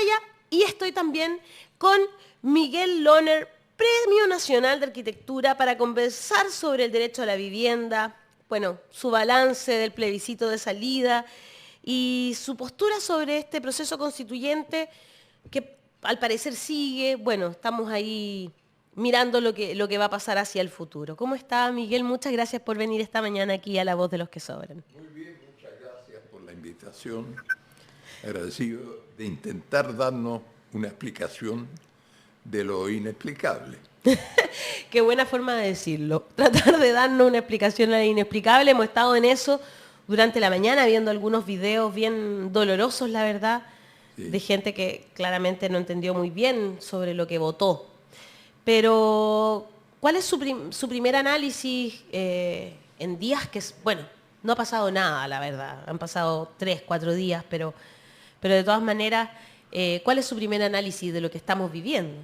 pantalla y estoy también con Miguel Lohner, Premio Nacional de Arquitectura, para conversar sobre el derecho a la vivienda, bueno, su balance del plebiscito de salida y su postura sobre este proceso constituyente que al parecer sigue. Bueno, estamos ahí mirando lo que va a pasar hacia el futuro. ¿Cómo está, Miguel? Muchas gracias por venir esta mañana aquí a La Voz de los que Sobran. Muy bien, muchas gracias por la invitación. Agradecido de intentar darnos una explicación de lo inexplicable. Qué buena forma de decirlo. Tratar de darnos una explicación a lo inexplicable. Hemos estado en eso durante la mañana viendo algunos videos bien dolorosos, la verdad, Sí. de gente que claramente no entendió muy bien sobre lo que votó. Pero, ¿cuál es su primer análisis en días que, bueno, no ha pasado nada, la verdad? Han pasado 3, 4 días, pero de todas maneras, ¿cuál es su primer análisis de lo que estamos viviendo?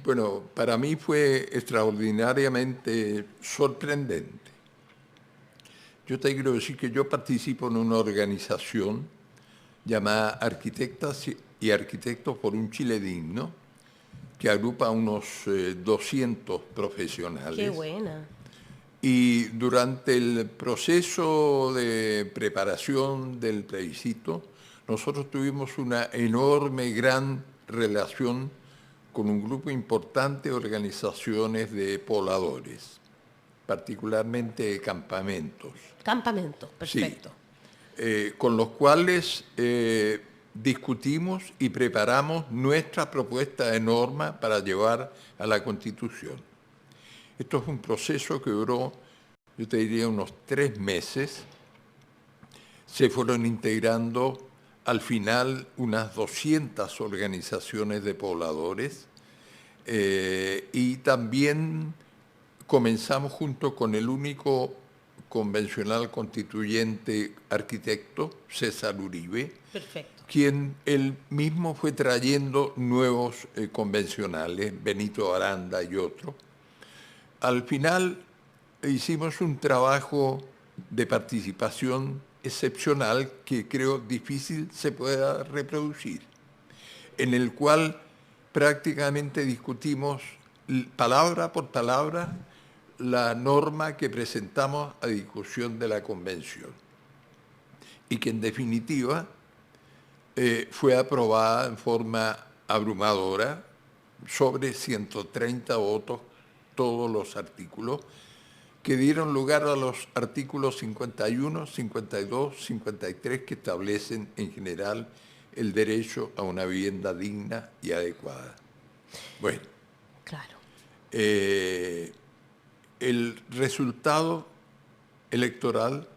Bueno, para mí fue extraordinariamente sorprendente. Yo te quiero decir que yo participo en una organización llamada Arquitectas y Arquitectos por un Chile Digno, que agrupa a unos 200 profesionales. Qué buena. Y durante el proceso de preparación del plebiscito, nosotros tuvimos una enorme, gran relación con un grupo importante de organizaciones de pobladores, particularmente de campamentos. Campamento, perfecto. Sí, con los cuales discutimos y preparamos nuestra propuesta de norma para llevar a la Constitución. Esto es un proceso que duró, yo te diría, unos 3 meses. Se fueron integrando al final unas 200 organizaciones de pobladores y también comenzamos junto con el único convencional constituyente arquitecto, César Uribe, Perfecto. quien él mismo fue trayendo nuevos convencionales, Benito Aranda y otros. Al final hicimos un trabajo de participación excepcional que creo difícil se pueda reproducir, en el cual prácticamente discutimos palabra por palabra la norma que presentamos a discusión de la convención y que en definitiva fue aprobada en forma abrumadora, sobre 130 votos, todos los artículos, que dieron lugar a los artículos 51, 52, 53, que establecen en general el derecho a una vivienda digna y adecuada. Bueno, Claro. el resultado electoral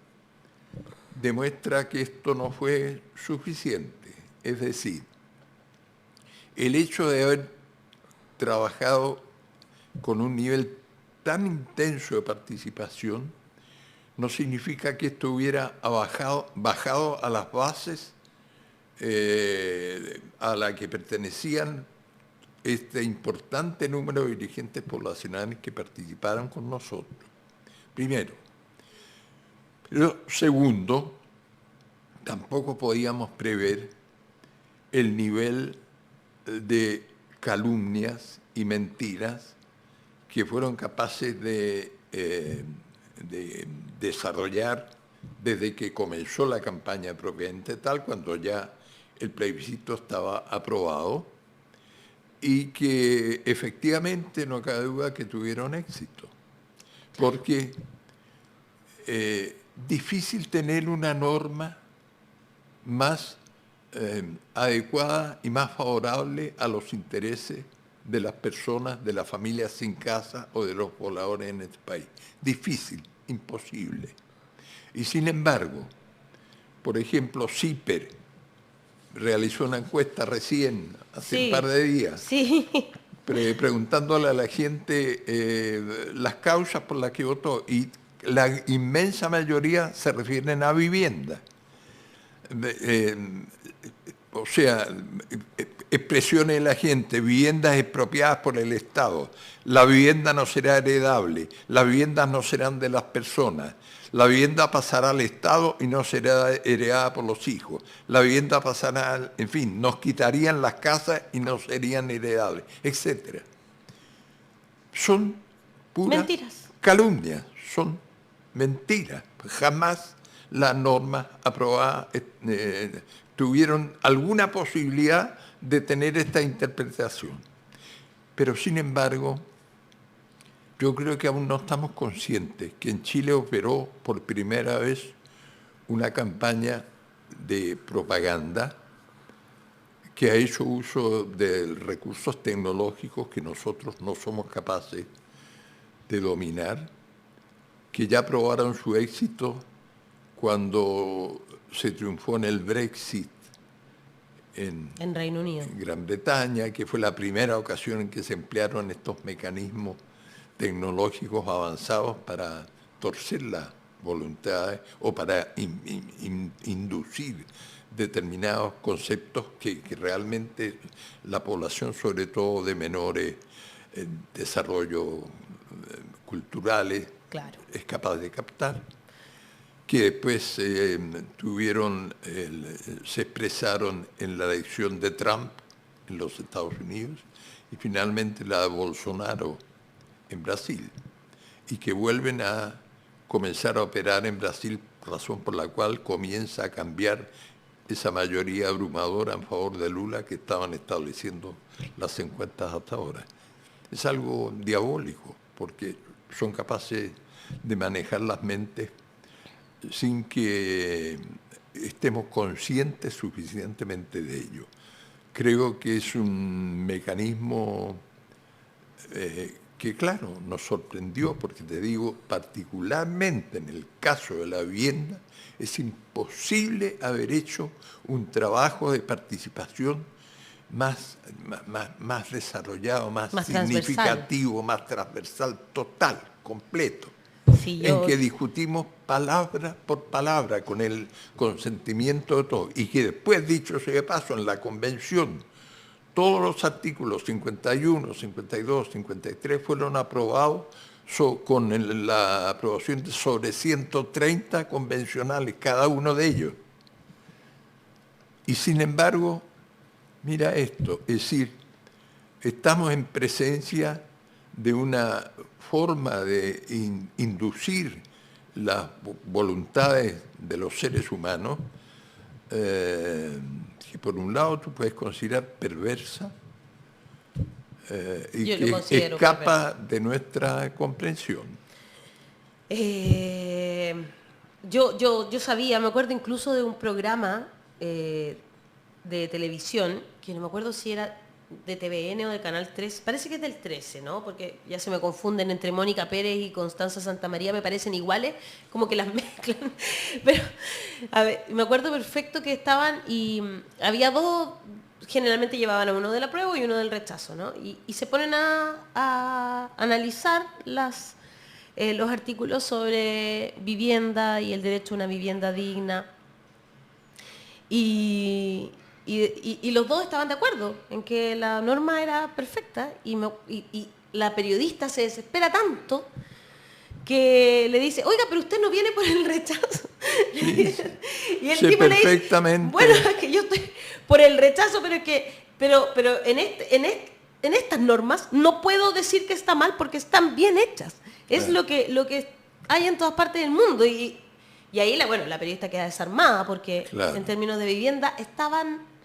demuestra que esto no fue suficiente. Es decir, el hecho de haber trabajado con un nivel tan intenso de participación no significa que esto hubiera bajado a las bases a la que pertenecían este importante número de dirigentes poblacionales que participaron con nosotros. Primero. Pero segundo, tampoco podíamos prever el nivel de calumnias y mentiras que fueron capaces de desarrollar desde que comenzó la campaña propiamente tal, cuando ya el plebiscito estaba aprobado, y que efectivamente no cabe duda que tuvieron éxito. Porque difícil tener una norma más adecuada y más favorable a los intereses de las personas, de las familias sin casa o de los pobladores en este país. Difícil, imposible. Y sin embargo, por ejemplo, CIPER realizó una encuesta recién, hace un par de días, Sí. preguntándole a la gente las causas por las que votó, y la inmensa mayoría se refieren a vivienda. O sea, expresiones de la gente, viviendas expropiadas por el Estado, la vivienda no será heredable, las viviendas no serán de las personas, la vivienda pasará al Estado y no será heredada por los hijos, la vivienda pasará, en fin, nos quitarían las casas y no serían heredables, etc. Son puras mentiras. calumnias, son mentiras. Jamás las normas aprobadas tuvieron alguna posibilidad de tener esta interpretación. Pero sin embargo, yo creo que aún no estamos conscientes que en Chile operó por primera vez una campaña de propaganda que ha hecho uso de recursos tecnológicos que nosotros no somos capaces de dominar, que ya probaron su éxito cuando se triunfó en el Brexit en Reino Unido. En Gran Bretaña, que fue la primera ocasión en que se emplearon estos mecanismos tecnológicos avanzados para torcer las voluntades o para inducir determinados conceptos que realmente la población, sobre todo de menores desarrollo culturales, Claro. es capaz de captar, que después se expresaron en la elección de Trump en los Estados Unidos y finalmente la de Bolsonaro en Brasil, y que vuelven a comenzar a operar en Brasil, razón por la cual comienza a cambiar esa mayoría abrumadora en favor de Lula que estaban estableciendo las encuestas hasta ahora. Es algo diabólico, porque son capaces de manejar las mentes sin que estemos conscientes suficientemente de ello. Creo que es un mecanismo que, claro, nos sorprendió, porque te digo, particularmente en el caso de la vivienda, es imposible haber hecho un trabajo de participación más desarrollado, más significativo, más transversal, total, completo, Sí, en que discutimos palabra por palabra con el consentimiento de todos, y que después, dicho sea de paso, en la convención, todos los artículos 51, 52, 53 fueron aprobados con la aprobación de sobre 130 convencionales, cada uno de ellos. Y sin embargo, mira esto, es decir, estamos en presencia de una forma de inducir las voluntades de los seres humanos que por un lado tú puedes considerar perversa y que escapa de nuestra comprensión. Yo sabía, me acuerdo incluso de un programa de televisión, que no me acuerdo si era de TVN o de Canal 3, parece que es del 13, ¿no? Porque ya se me confunden entre Mónica Pérez y Constanza Santamaría, me parecen iguales, como que las mezclan. Pero, a ver, me acuerdo perfecto que estaban y había dos, generalmente llevaban a uno del apruebo y uno del rechazo, ¿no? Y se ponen a analizar los artículos sobre vivienda y el derecho a una vivienda digna. Y los dos estaban de acuerdo en que la norma era perfecta y la periodista se desespera tanto que le dice, oiga, pero usted no viene por el rechazo. Sí, y el tipo perfectamente. Le dice, bueno, es que yo estoy por el rechazo, pero en estas normas no puedo decir que está mal porque están bien hechas. Es lo que hay en todas partes del mundo. Y ahí la periodista queda desarmada porque en términos de vivienda estaban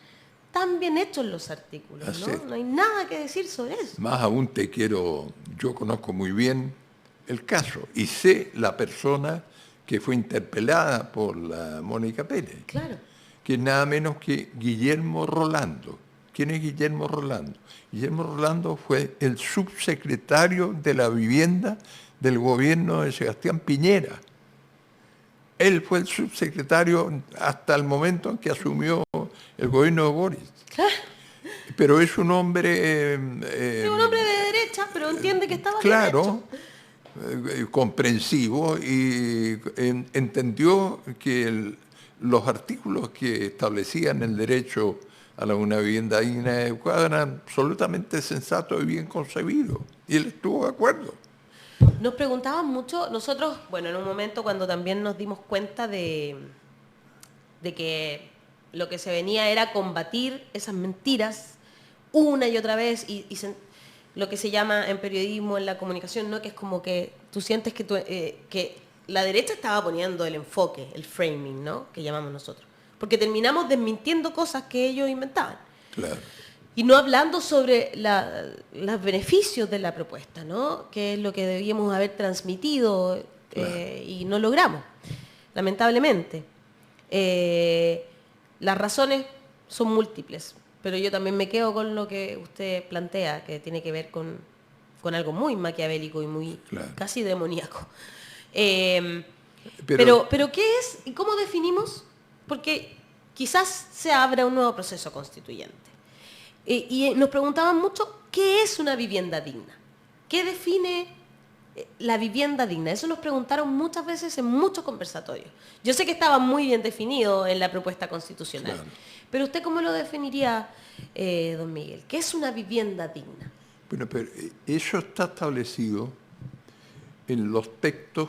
tan bien hechos los artículos, ¿no? No hay nada que decir sobre eso. Más aún yo conozco muy bien el caso y sé la persona que fue interpelada por la Mónica Pérez. Claro. Que es nada menos que Guillermo Rolando. ¿Quién es Guillermo Rolando? Guillermo Rolando fue el subsecretario de la vivienda del gobierno de Sebastián Piñera. Él fue el subsecretario hasta el momento en que asumió el gobierno de Boris. Claro. Pero es un hombre... es un hombre de derecha, pero entiende que estaba claro, comprensivo, y entendió que los artículos que establecían el derecho una vivienda digna y adecuada eran absolutamente sensatos y bien concebidos. Y él estuvo de acuerdo. Nos preguntaban mucho, nosotros, bueno, en un momento cuando también nos dimos cuenta de que lo que se venía era combatir esas mentiras una y otra vez lo que se llama en periodismo, en la comunicación, ¿no? Que es como que tú sientes que la derecha estaba poniendo el enfoque, el framing, ¿no? Que llamamos nosotros. Porque terminamos desmintiendo cosas que ellos inventaban. Claro. Y no hablando sobre los beneficios de la propuesta, ¿no? Que es lo que debíamos haber transmitido y no logramos, lamentablemente. Las razones son múltiples, pero yo también me quedo con lo que usted plantea, que tiene que ver con algo muy maquiavélico y muy casi demoníaco. Pero ¿qué es y cómo definimos? Porque quizás se abra un nuevo proceso constituyente. Y nos preguntaban mucho, ¿qué es una vivienda digna? ¿Qué define la vivienda digna? Eso nos preguntaron muchas veces en muchos conversatorios. Yo sé que estaba muy bien definido en la propuesta constitucional, claro. Pero ¿usted cómo lo definiría, don Miguel? ¿Qué es una vivienda digna? Bueno, pero eso está establecido en los textos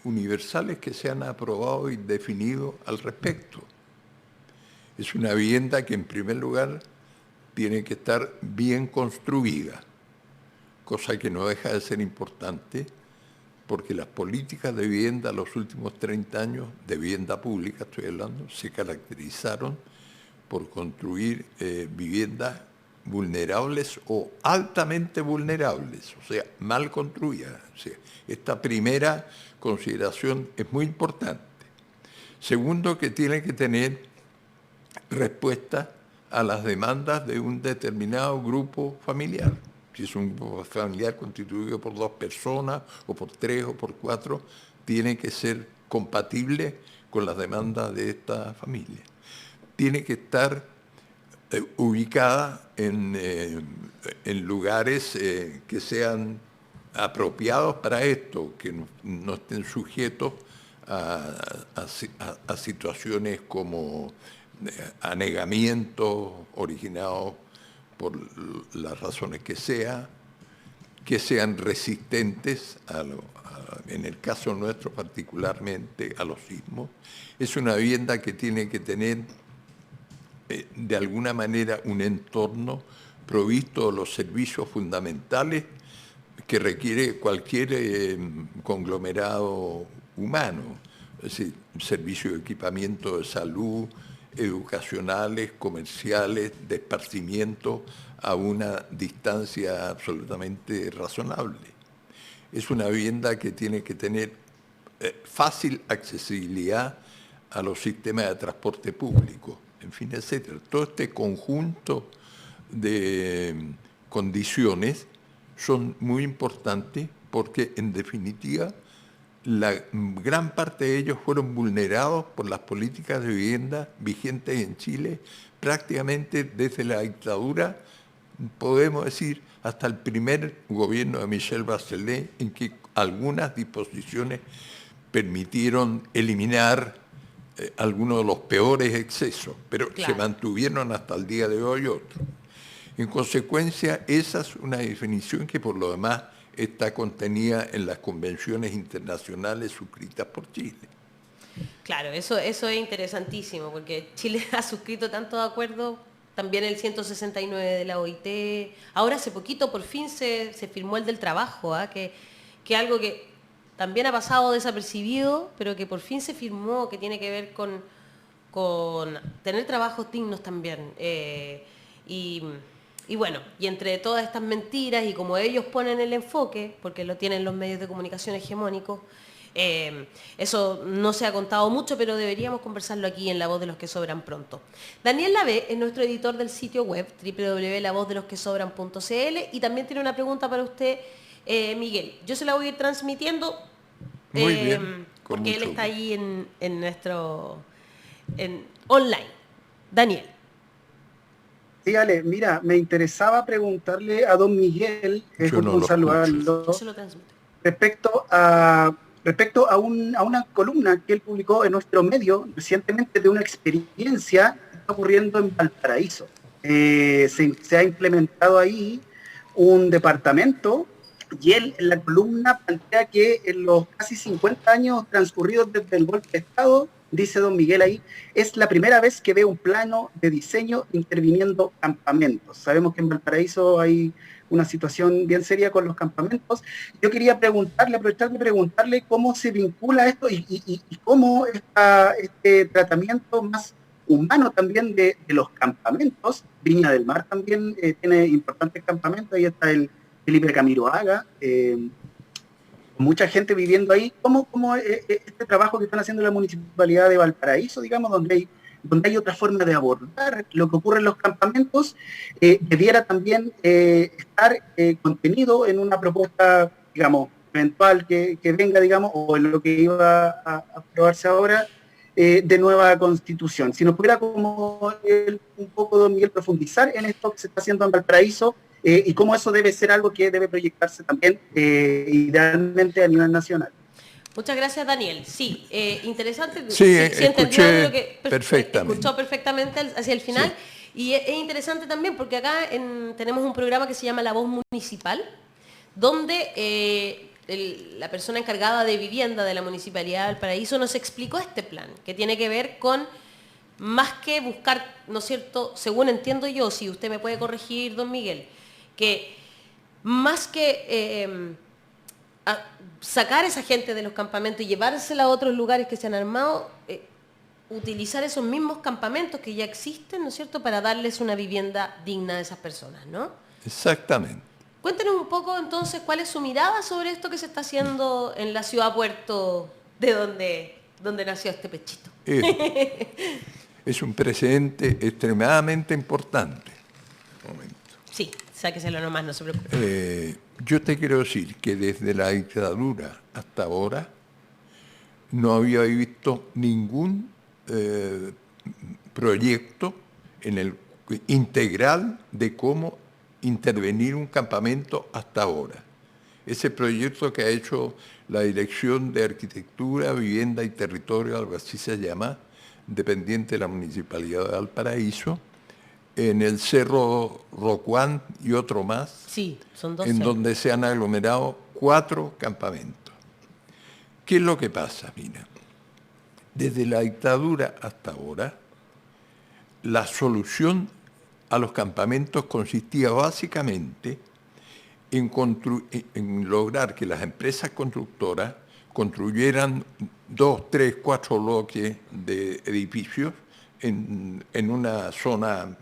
universales que se han aprobado y definido al respecto. Es una vivienda que en primer lugar tiene que estar bien construida, cosa que no deja de ser importante porque las políticas de vivienda los últimos 30 años, de vivienda pública estoy hablando, se caracterizaron por construir viviendas vulnerables o altamente vulnerables, o sea, mal construidas. O sea, esta primera consideración es muy importante. Segundo, que tiene que tener respuesta a las demandas de un determinado grupo familiar. Si es un grupo familiar constituido por 2 personas, o por 3, o por 4, tiene que ser compatible con las demandas de esta familia. Tiene que estar ubicada en lugares que sean apropiados para esto, que no estén sujetos a situaciones como anegamientos originados por las razones que sean resistentes, en el caso nuestro particularmente, a los sismos. Es una vivienda que tiene que tener de alguna manera un entorno provisto de los servicios fundamentales que requiere cualquier conglomerado humano, es decir, servicios de equipamiento de salud, educacionales, comerciales, de esparcimiento a una distancia absolutamente razonable. Es una vivienda que tiene que tener fácil accesibilidad a los sistemas de transporte público, en fin, etcétera. Todo este conjunto de condiciones son muy importantes porque, en definitiva, la gran parte de ellos fueron vulnerados por las políticas de vivienda vigentes en Chile prácticamente desde la dictadura, podemos decir, hasta el primer gobierno de Michelle Bachelet, en que algunas disposiciones permitieron eliminar algunos de los peores excesos, pero claro, se mantuvieron hasta el día de hoy otros. En consecuencia, esa es una definición que por lo demás está contenida en las convenciones internacionales suscritas por Chile. Claro, eso es interesantísimo, porque Chile ha suscrito tantos acuerdos, también el 169 de la OIT, ahora hace poquito por fin se firmó el del trabajo, que algo que también ha pasado desapercibido, pero que por fin se firmó, que tiene que ver con tener trabajos dignos también. Y bueno, y entre todas estas mentiras y como ellos ponen el enfoque, porque lo tienen los medios de comunicación hegemónicos, eso no se ha contado mucho, pero deberíamos conversarlo aquí en La Voz de los que Sobran pronto. Daniel Lavé es nuestro editor del sitio web www.lavozdelosquesobran.cl y también tiene una pregunta para usted, Miguel. Yo se la voy a ir transmitiendo muy bien, porque él está ahí en online. Daniel. Sí, Ale, mira, me interesaba preguntarle a don Miguel, un saludarlo, respecto a una columna que él publicó en nuestro medio recientemente de una experiencia está ocurriendo en Valparaíso. Se ha implementado ahí un departamento y él en la columna plantea que en los casi 50 años transcurridos desde el golpe de Estado, dice don Miguel ahí, es la primera vez que ve un plano de diseño interviniendo campamentos. Sabemos que en Valparaíso hay una situación bien seria con los campamentos. Yo quería preguntarle, aprovechar de preguntarle cómo se vincula esto y cómo este tratamiento más humano también de los campamentos. Viña del Mar también tiene importantes campamentos, ahí está el Felipe Camiroaga, mucha gente viviendo ahí. ¿Cómo este trabajo que están haciendo la Municipalidad de Valparaíso, digamos, donde hay otra forma de abordar lo que ocurre en los campamentos, debiera también estar contenido en una propuesta, digamos, eventual que venga, digamos, o en lo que iba a aprobarse ahora, de nueva constitución? Si nos pudiera como un poco, don Miguel, profundizar en esto que se está haciendo en Valparaíso, y cómo eso debe ser algo que debe proyectarse también idealmente a nivel nacional. Muchas gracias, Daniel. Sí, interesante. Sí, entendió lo que perfectamente. Escuchó perfectamente hacia el final. Sí. Y es interesante también porque acá tenemos un programa que se llama La Voz Municipal, donde la persona encargada de vivienda de la Municipalidad de Valparaíso nos explicó este plan, que tiene que ver con más que buscar, ¿no es cierto?, según entiendo yo, si usted me puede corregir, don Miguel, que más que sacar a esa gente de los campamentos y llevársela a otros lugares que se han armado, utilizar esos mismos campamentos que ya existen, ¿no es cierto?, para darles una vivienda digna a esas personas, ¿no? Exactamente. Cuéntenos un poco entonces cuál es su mirada sobre esto que se está haciendo en la ciudad puerto de donde nació este pechito. Es un precedente extremadamente importante. Un momento. Sí, sáqueselo nomás, no se preocupe. Yo te quiero decir que desde la dictadura hasta ahora no había visto ningún proyecto integral de cómo intervenir un campamento hasta ahora. Ese proyecto que ha hecho la Dirección de Arquitectura, Vivienda y Territorio, algo así se llama, dependiente de la Municipalidad de Valparaíso, en el Cerro Rocuán y otro más, sí, son dos en cerros, donde se han aglomerado 4 campamentos. ¿Qué es lo que pasa? Mira, desde la dictadura hasta ahora, la solución a los campamentos consistía básicamente en lograr que las empresas constructoras construyeran 2, 3, 4 bloques de edificios en una zona,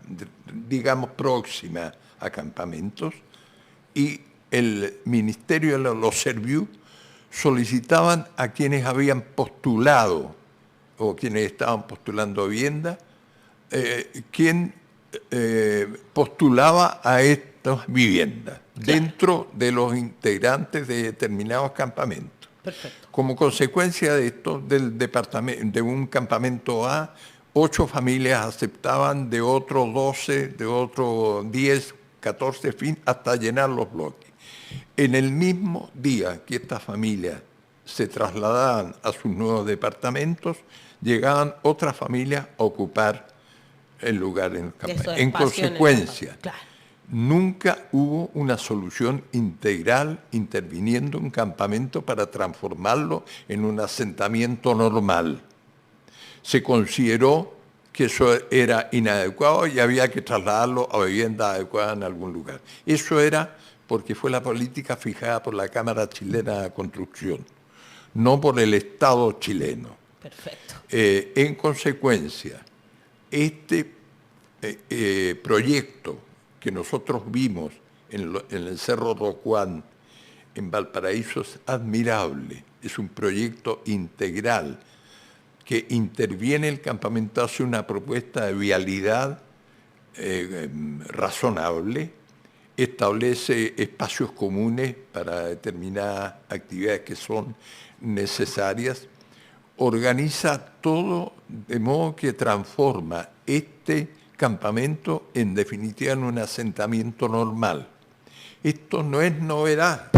digamos, próxima a campamentos, y el Ministerio de los Servicios solicitaban a quienes habían postulado o quienes estaban postulando vivienda, quién postulaba a estas viviendas, claro, dentro de los integrantes de determinados campamentos. Perfecto. Como consecuencia de esto, de un campamento A, 8 familias aceptaban, de otro 12, de otro 10, 14, hasta llenar los bloques. En el mismo día que estas familias se trasladaban a sus nuevos departamentos, llegaban otras familias a ocupar el lugar en el campamento. En consecuencia, claro, nunca hubo una solución integral interviniendo en un campamento para transformarlo en un asentamiento normal. Se consideró que eso era inadecuado y había que trasladarlo a vivienda adecuada en algún lugar. Eso era porque fue la política fijada por la Cámara Chilena de Construcción, no por el Estado chileno. Perfecto. En consecuencia, este proyecto que nosotros vimos en el Cerro Rocuán, en Valparaíso, es admirable. Es un proyecto integral que interviene el campamento, hace una propuesta de vialidad razonable, establece espacios comunes para determinadas actividades que son necesarias, organiza todo de modo que transforma este campamento en definitiva en un asentamiento normal. Esto no es novedad.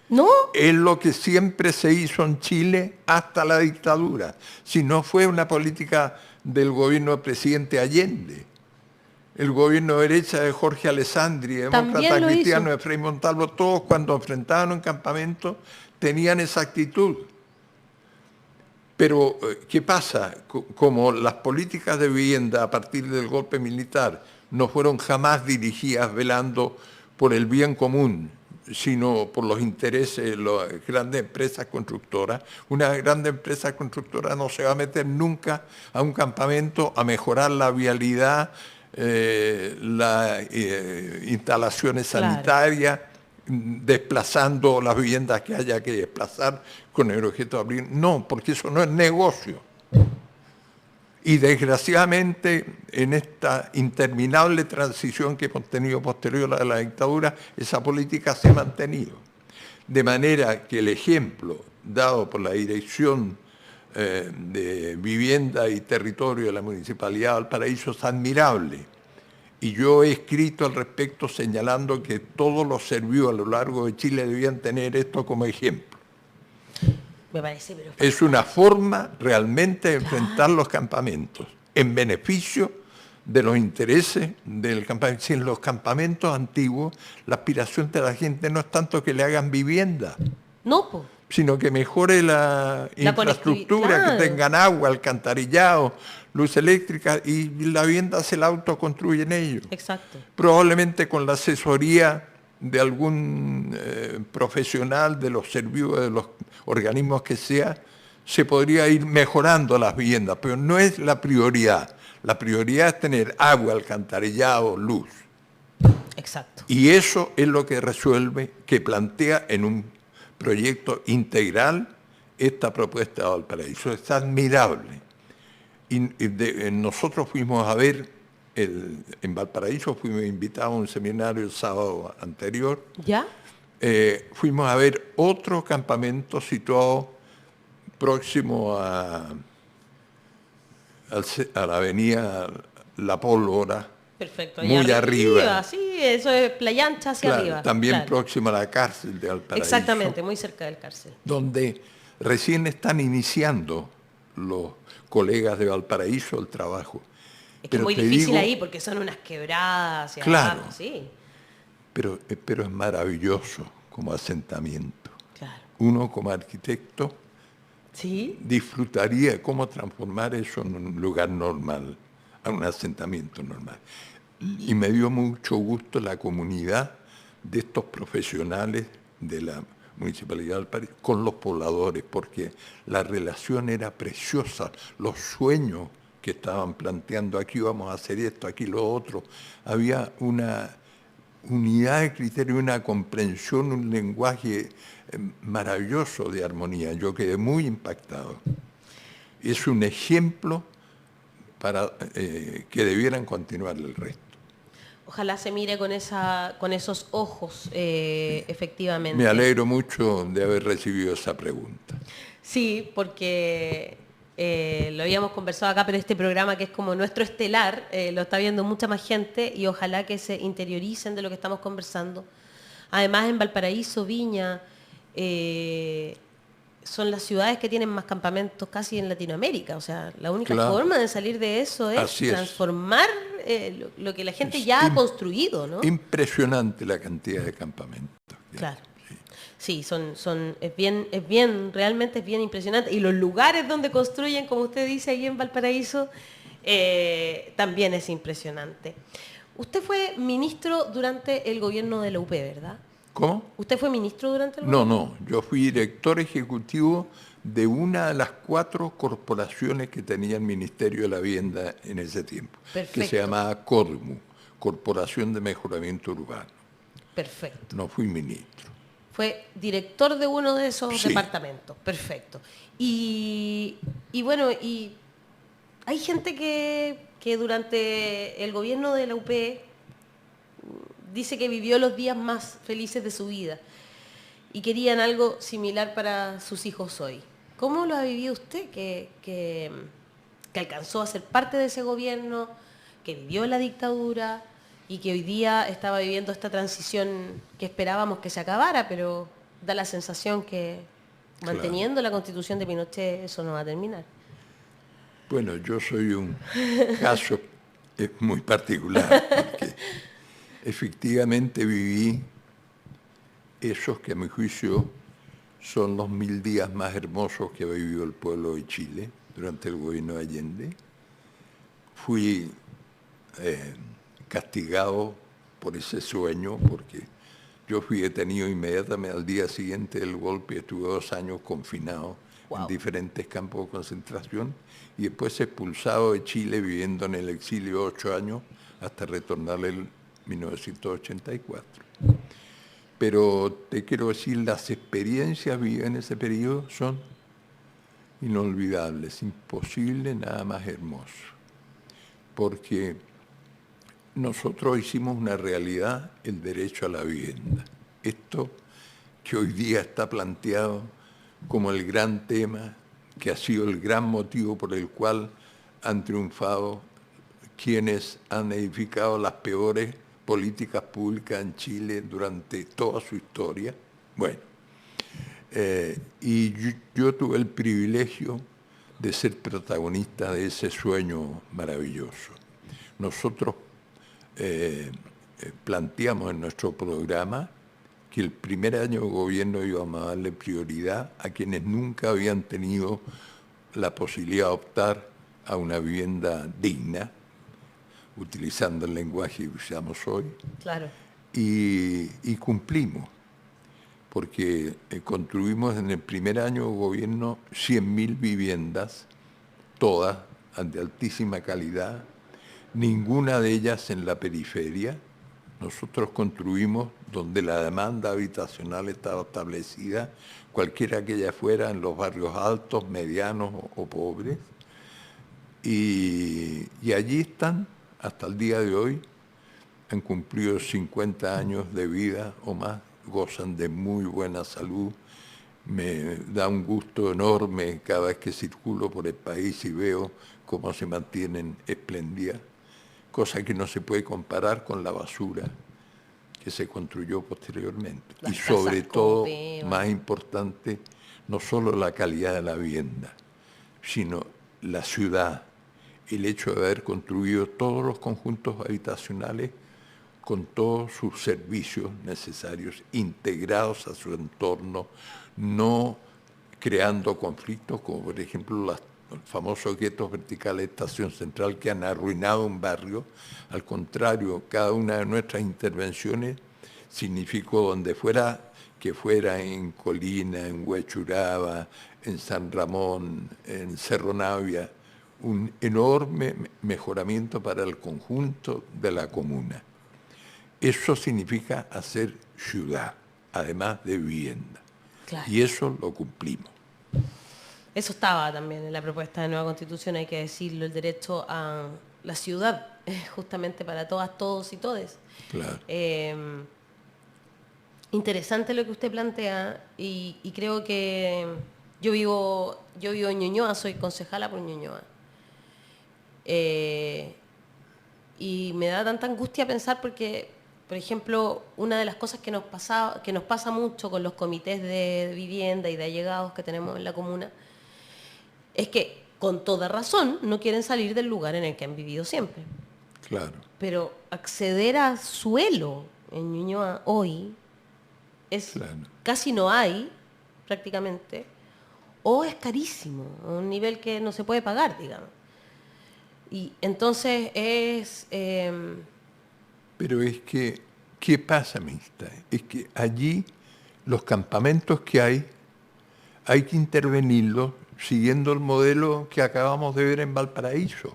¿No? Es lo que siempre se hizo en Chile hasta la dictadura. Si no fue una política del gobierno del presidente Allende. El gobierno de derecha de Jorge Alessandri, demócrata cristiano de Frei Montalvo, todos cuando enfrentaban un campamento tenían esa actitud. Pero, ¿qué pasa? Como las políticas de vivienda a partir del golpe militar no fueron jamás dirigidas velando por el bien común, sino por los intereses de las grandes empresas constructoras. Una gran empresa constructora no se va a meter nunca a un campamento a mejorar la vialidad, las instalaciones sanitarias, desplazando las viviendas que haya que desplazar con el objeto de abrir. No, porque eso no es negocio. Y desgraciadamente, en esta interminable transición que hemos tenido posterior a la dictadura, esa política se ha mantenido. De manera que el ejemplo dado por la Dirección de Vivienda y Territorio de la Municipalidad de Valparaíso es admirable. Y yo he escrito al respecto señalando que todos los servicios a lo largo de Chile debían tener esto como ejemplo. Me parece, pero... Es una forma realmente de enfrentar los campamentos en beneficio de los intereses del campamento. Si en los campamentos antiguos la aspiración de la gente no es tanto que le hagan vivienda, no, po, sino que mejore la infraestructura, que tengan agua, alcantarillado, luz eléctrica, y la vivienda se la autoconstruyen ellos. Exacto. Probablemente con la asesoría de algún profesional de los servicios, de los organismos que sea, se podría ir mejorando las viviendas, pero no es la prioridad. La prioridad es tener agua, alcantarillado, luz. Exacto. Y eso es lo que resuelve, que plantea en un proyecto integral esta propuesta de Valparaíso. Es admirable. Y nosotros fuimos a ver, en Valparaíso fuimos invitados a un seminario el sábado anterior. ¿Ya? Fuimos a ver otro campamento situado próximo a la avenida La Pólvora. Perfecto, muy arriba. Sí, eso es Playa Ancha hacia arriba. También próximo a la cárcel de Valparaíso. Exactamente, muy cerca del cárcel. Donde recién están iniciando los colegas de Valparaíso el trabajo. Es que es muy difícil ahí porque son unas quebradas hacia claro, abajo, sí. Pero es maravilloso como asentamiento. Claro. Uno como arquitecto ¿sí? disfrutaría cómo transformar eso en un lugar normal, a un asentamiento normal. Y me dio mucho gusto la comunidad de estos profesionales de la Municipalidad de Valparaíso con los pobladores, porque la relación era preciosa, los sueños que estaban planteando, aquí vamos a hacer esto, aquí lo otro. Había una unidad de criterio, una comprensión, un lenguaje maravilloso de armonía. Yo quedé muy impactado. Es un ejemplo para que debieran continuar el resto. Ojalá se mire con esos ojos, efectivamente. Me alegro mucho de haber recibido esa pregunta. Sí, porque lo habíamos conversado acá, pero este programa que es como nuestro estelar, lo está viendo mucha más gente y ojalá que se interioricen de lo que estamos conversando. Además, en Valparaíso, Viña, son las ciudades que tienen más campamentos casi en Latinoamérica. O sea, la única forma de salir de eso es transformar lo que la gente ya ha construido, ¿no? Impresionante la cantidad de campamentos. Claro. Sí, realmente es bien impresionante. Y los lugares donde construyen, como usted dice, ahí en Valparaíso, también es impresionante. Usted fue ministro durante el gobierno de la UP, ¿verdad? ¿Cómo? ¿Usted fue ministro durante el gobierno? No, yo fui director ejecutivo de una de las 4 corporaciones que tenía el Ministerio de la Vivienda en ese tiempo. Perfecto. Que se llamaba CORMU, Corporación de Mejoramiento Urbano. Perfecto. No fui ministro. Fue director de uno de esos departamentos. Perfecto. Y bueno, y hay gente que durante el gobierno de la UP dice que vivió los días más felices de su vida y querían algo similar para sus hijos hoy. ¿Cómo lo ha vivido usted que alcanzó a ser parte de ese gobierno, que vivió la dictadura y que hoy día estaba viviendo esta transición que esperábamos que se acabara, pero da la sensación que manteniendo la Constitución de Pinochet eso no va a terminar? Bueno, yo soy un caso muy particular, porque efectivamente viví esos que a mi juicio son los 1000 días más hermosos que ha vivido el pueblo de Chile durante el gobierno de Allende. Fui castigado por ese sueño, porque yo fui detenido inmediatamente al día siguiente del golpe y estuve 2 años confinado en diferentes campos de concentración y después expulsado de Chile viviendo en el exilio 8 años hasta retornar en 1984. Pero te quiero decir, las experiencias vividas en ese periodo son inolvidables, imposible, nada más hermoso. Porque nosotros hicimos una realidad el derecho a la vivienda. Esto que hoy día está planteado como el gran tema, que ha sido el gran motivo por el cual han triunfado quienes han edificado las peores políticas públicas en Chile durante toda su historia. Bueno, y yo tuve el privilegio de ser protagonista de ese sueño maravilloso. Nosotros planteamos en nuestro programa que el primer año de gobierno íbamos a darle prioridad a quienes nunca habían tenido la posibilidad de optar a una vivienda digna, utilizando el lenguaje que usamos hoy. Claro. Y cumplimos, porque construimos en el primer año de gobierno 100.000 viviendas, todas de altísima calidad, ninguna de ellas en la periferia. Nosotros construimos donde la demanda habitacional estaba establecida, cualquiera que ella fuera, en los barrios altos, medianos o pobres. Y allí están, hasta el día de hoy, han cumplido 50 años de vida o más, gozan de muy buena salud. Me da un gusto enorme cada vez que circulo por el país y veo cómo se mantienen espléndidas, cosa que no se puede comparar con la basura que se construyó posteriormente. Y sobre todo, más importante, no solo la calidad de la vivienda, sino la ciudad, el hecho de haber construido todos los conjuntos habitacionales con todos sus servicios necesarios, integrados a su entorno, no creando conflictos, como por ejemplo los famosos guetos verticales de Estación Central que han arruinado un barrio. Al contrario, cada una de nuestras intervenciones significó donde fuera, que fuera en Colina, en Huechuraba, en San Ramón, en Cerro Navia, un enorme mejoramiento para el conjunto de la comuna. Eso significa hacer ciudad, además de vivienda. Claro. Y eso lo cumplimos. Eso estaba también en la propuesta de nueva Constitución, hay que decirlo, el derecho a la ciudad, justamente para todas, todos y todes. Claro. Interesante lo que usted plantea y creo que yo vivo en Ñuñoa, soy concejala por Ñuñoa. Y me da tanta angustia pensar porque, por ejemplo, una de las cosas que nos pasa mucho con los comités de vivienda y de allegados que tenemos en la comuna es que, con toda razón, no quieren salir del lugar en el que han vivido siempre. Claro. Pero acceder a suelo en Ñuñoa hoy es casi no hay, prácticamente, o es carísimo, a un nivel que no se puede pagar, digamos. Y entonces es... Pero es que, ¿qué pasa, amistad? Es que allí los campamentos que hay que intervenirlos siguiendo el modelo que acabamos de ver en Valparaíso.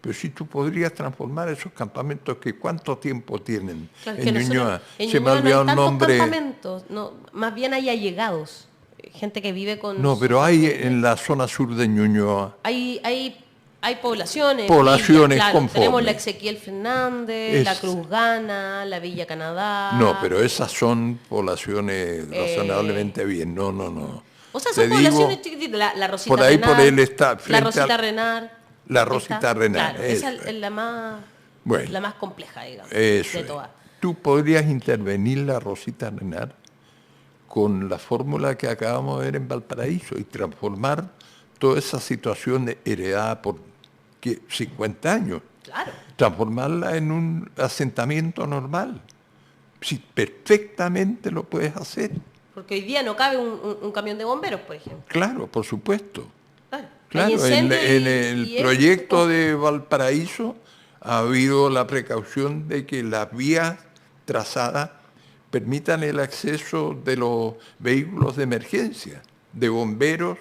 Pero si tú podrías transformar esos campamentos, que ¿cuánto tiempo tienen? Claro, en Ñuñoa. Se me ha olvidado el nombre. Campamentos, no, más bien hay allegados, gente que vive con... No, pero hay en la zona sur de Ñuñoa. Hay poblaciones. Poblaciones, claro, conformes. Tenemos la Ezequiel Fernández, la Cruz Gana, la Villa Canadá. No, pero esas son poblaciones razonablemente bien. No. O sea, son poblaciones chiquititas. La Rosita por ahí, Renar. Por él está. La Rosita Renar. La Rosita Renar. Claro, esa es la más compleja, digamos, de todas. Tú podrías intervenir la Rosita Renar con la fórmula que acabamos de ver en Valparaíso y transformar toda esa situación heredada por 50 años, Claro. transformarla en un asentamiento normal. Sí, perfectamente lo puedes hacer. Porque hoy día no cabe un camión de bomberos, por ejemplo. Claro, por supuesto. Claro. Hay Claro, incendio en el y proyecto de Valparaíso ha habido la precaución de que las vías trazadas permitan el acceso de los vehículos de emergencia, de bomberos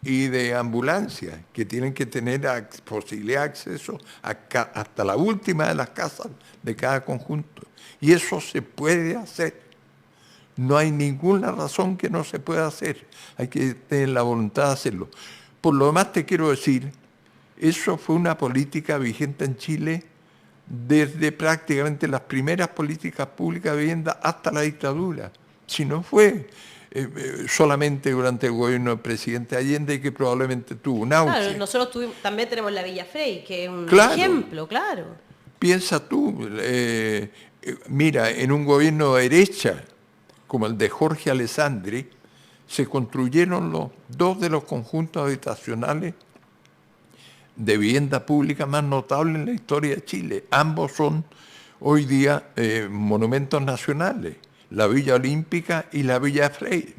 y de ambulancias, que tienen que tener posibilidad de acceso hasta la última de las casas de cada conjunto. Y eso se puede hacer. No hay ninguna razón que no se pueda hacer. Hay que tener la voluntad de hacerlo. Por lo demás te quiero decir, eso fue una política vigente en Chile desde prácticamente las primeras políticas públicas de vivienda hasta la dictadura. Si no fue solamente durante el gobierno del presidente Allende, que probablemente tuvo un auge. Claro, nosotros también tenemos la Villa Frey, que es un Claro. ejemplo, claro. Piensa tú, mira, en un gobierno de derecha, como el de Jorge Alessandri, se construyeron dos de los conjuntos habitacionales de vivienda pública más notables en la historia de Chile. Ambos son hoy día monumentos nacionales, la Villa Olímpica y la Villa Frey.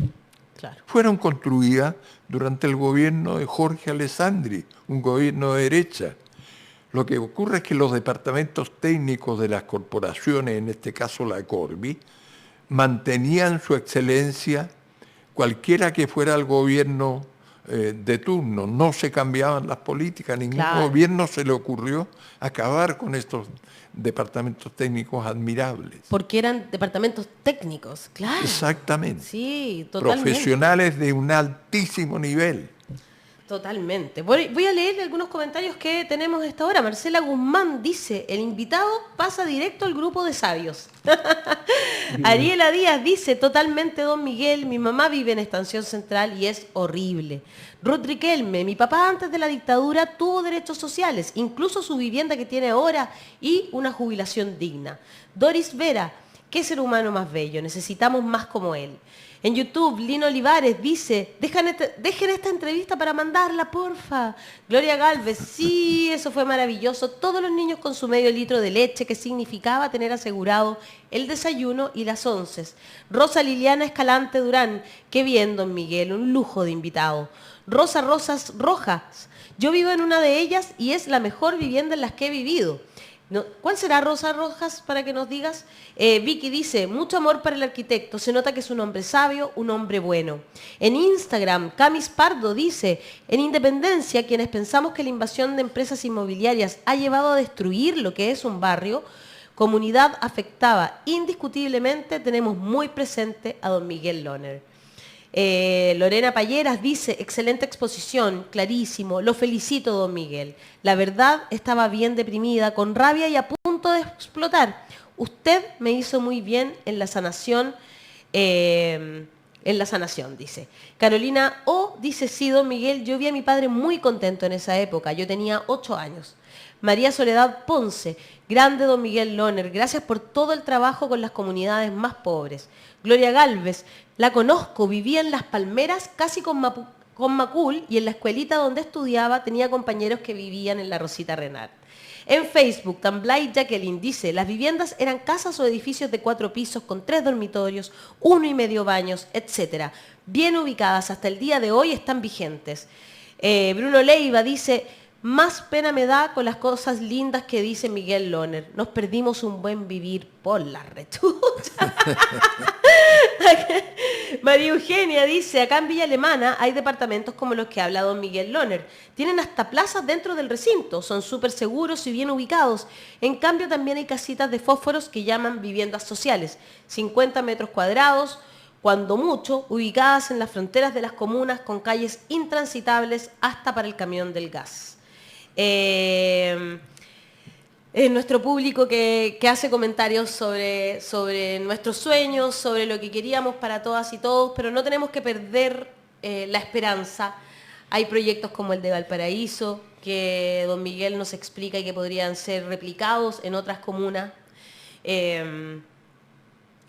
Claro. Fueron construidas durante el gobierno de Jorge Alessandri, un gobierno de derecha. Lo que ocurre es que los departamentos técnicos de las corporaciones, en este caso la Corby, mantenían su excelencia cualquiera que fuera el gobierno de turno. No se cambiaban las políticas, ningún gobierno se le ocurrió acabar con estos departamentos técnicos admirables. Porque eran departamentos técnicos, claro. Exactamente. Sí, totalmente. Profesionales de un altísimo nivel. Totalmente. Voy a leer algunos comentarios que tenemos a esta hora. Marcela Guzmán dice, el invitado pasa directo al grupo de sabios. Ariela Díaz dice, totalmente don Miguel, mi mamá vive en Estación Central y es horrible. Ruth Riquelme, mi papá antes de la dictadura tuvo derechos sociales, incluso su vivienda que tiene ahora y una jubilación digna. Doris Vera, qué ser humano más bello, necesitamos más como él. En YouTube, Lino Olivares dice, dejen esta entrevista para mandarla, porfa. Gloria Galvez, sí, eso fue maravilloso. Todos los niños con su medio litro de leche, que significaba tener asegurado el desayuno y las onces. Rosa Liliana Escalante Durán, qué bien, don Miguel, un lujo de invitado. Rosa Rosas Rojas, yo vivo en una de ellas y es la mejor vivienda en las que he vivido. No, ¿cuál será, Rosa Rojas, para que nos digas? Vicky dice, mucho amor para el arquitecto, se nota que es un hombre sabio, un hombre bueno. En Instagram, Camis Pardo dice, en Independencia, quienes pensamos que la invasión de empresas inmobiliarias ha llevado a destruir lo que es un barrio, comunidad afectada, indiscutiblemente tenemos muy presente a don Miguel Loner. Lorena Palleras dice, excelente exposición, clarísimo, lo felicito don Miguel. La verdad estaba bien deprimida, con rabia y a punto de explotar. Usted me hizo muy bien en la sanación, dice. Carolina O dice, sí don Miguel, yo vi a mi padre muy contento en esa época, yo tenía 8 años. María Soledad Ponce, grande don Miguel Loner, gracias por todo el trabajo con las comunidades más pobres. Gloria Galvez, la conozco, vivía en Las Palmeras casi con Macul y en la escuelita donde estudiaba tenía compañeros que vivían en la Rosita Renat. En Facebook, Tamblay Jacqueline dice, las viviendas eran casas o edificios de 4 pisos con 3 dormitorios, 1 y medio baños, etc. Bien ubicadas, hasta el día de hoy están vigentes. Bruno Leiva dice, más pena me da con las cosas lindas que dice Miguel Loner. Nos perdimos un buen vivir por la rechucha. María Eugenia dice, acá en Villa Alemana hay departamentos como los que habla don Miguel Loner. Tienen hasta plazas dentro del recinto, son súper seguros y bien ubicados. En cambio también hay casitas de fósforos que llaman viviendas sociales, 50 metros cuadrados, cuando mucho, ubicadas en las fronteras de las comunas con calles intransitables hasta para el camión del gas. Nuestro público que hace comentarios sobre nuestros sueños, sobre lo que queríamos para todas y todos, pero no tenemos que perder la esperanza. Hay proyectos como el de Valparaíso, que don Miguel nos explica y que podrían ser replicados en otras comunas,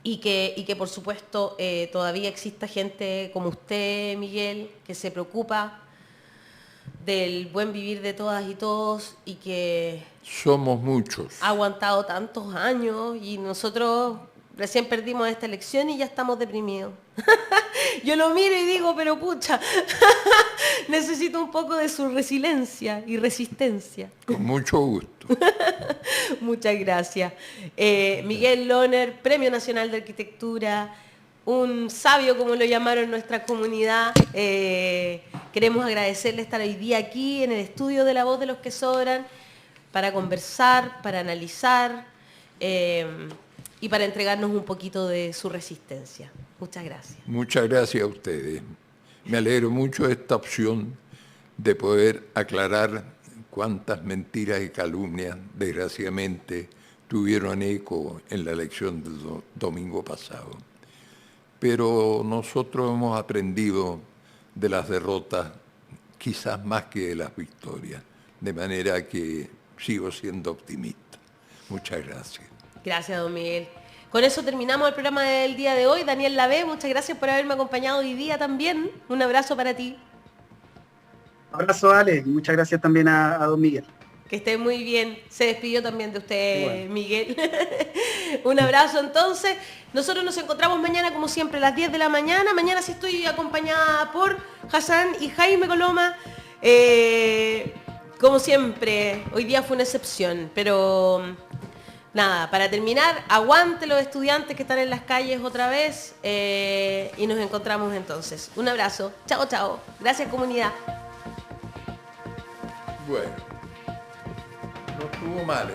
y que por supuesto todavía exista gente como usted, Miguel, que se preocupa del buen vivir de todas y todos y que Somos muchos. ha aguantado tantos años y nosotros recién perdimos esta elección y ya estamos deprimidos. Yo lo miro y digo, pero pucha, necesito un poco de su resiliencia y resistencia. Con mucho gusto. Muchas gracias. Miguel Lohner, Premio Nacional de Arquitectura, un sabio como lo llamaron en nuestra comunidad. Queremos agradecerle estar hoy día aquí en el estudio de La Voz de los que Sobran para conversar, para analizar y para entregarnos un poquito de su resistencia. Muchas gracias. Muchas gracias a ustedes. Me alegro mucho de esta opción de poder aclarar cuántas mentiras y calumnias, desgraciadamente, tuvieron eco en la elección del domingo pasado. Pero nosotros hemos aprendido de las derrotas, quizás más que de las victorias, de manera que sigo siendo optimista. Muchas gracias. Gracias, don Miguel. Con eso terminamos el programa del día de hoy. Daniel Lavé, muchas gracias por haberme acompañado hoy día también. Un abrazo para ti. Un abrazo, Ale, y muchas gracias también a don Miguel. Que esté muy bien. Se despidió también de usted, Miguel. Un abrazo entonces. Nosotros nos encontramos mañana, como siempre, a las 10 de la mañana. Mañana sí estoy acompañada por Hassan y Jaime Coloma. Como siempre, hoy día fue una excepción, pero nada, para terminar, aguante los estudiantes que están en las calles otra vez y nos encontramos entonces. Un abrazo. Chao, chao. Gracias, comunidad. Bueno, no estuvo mal.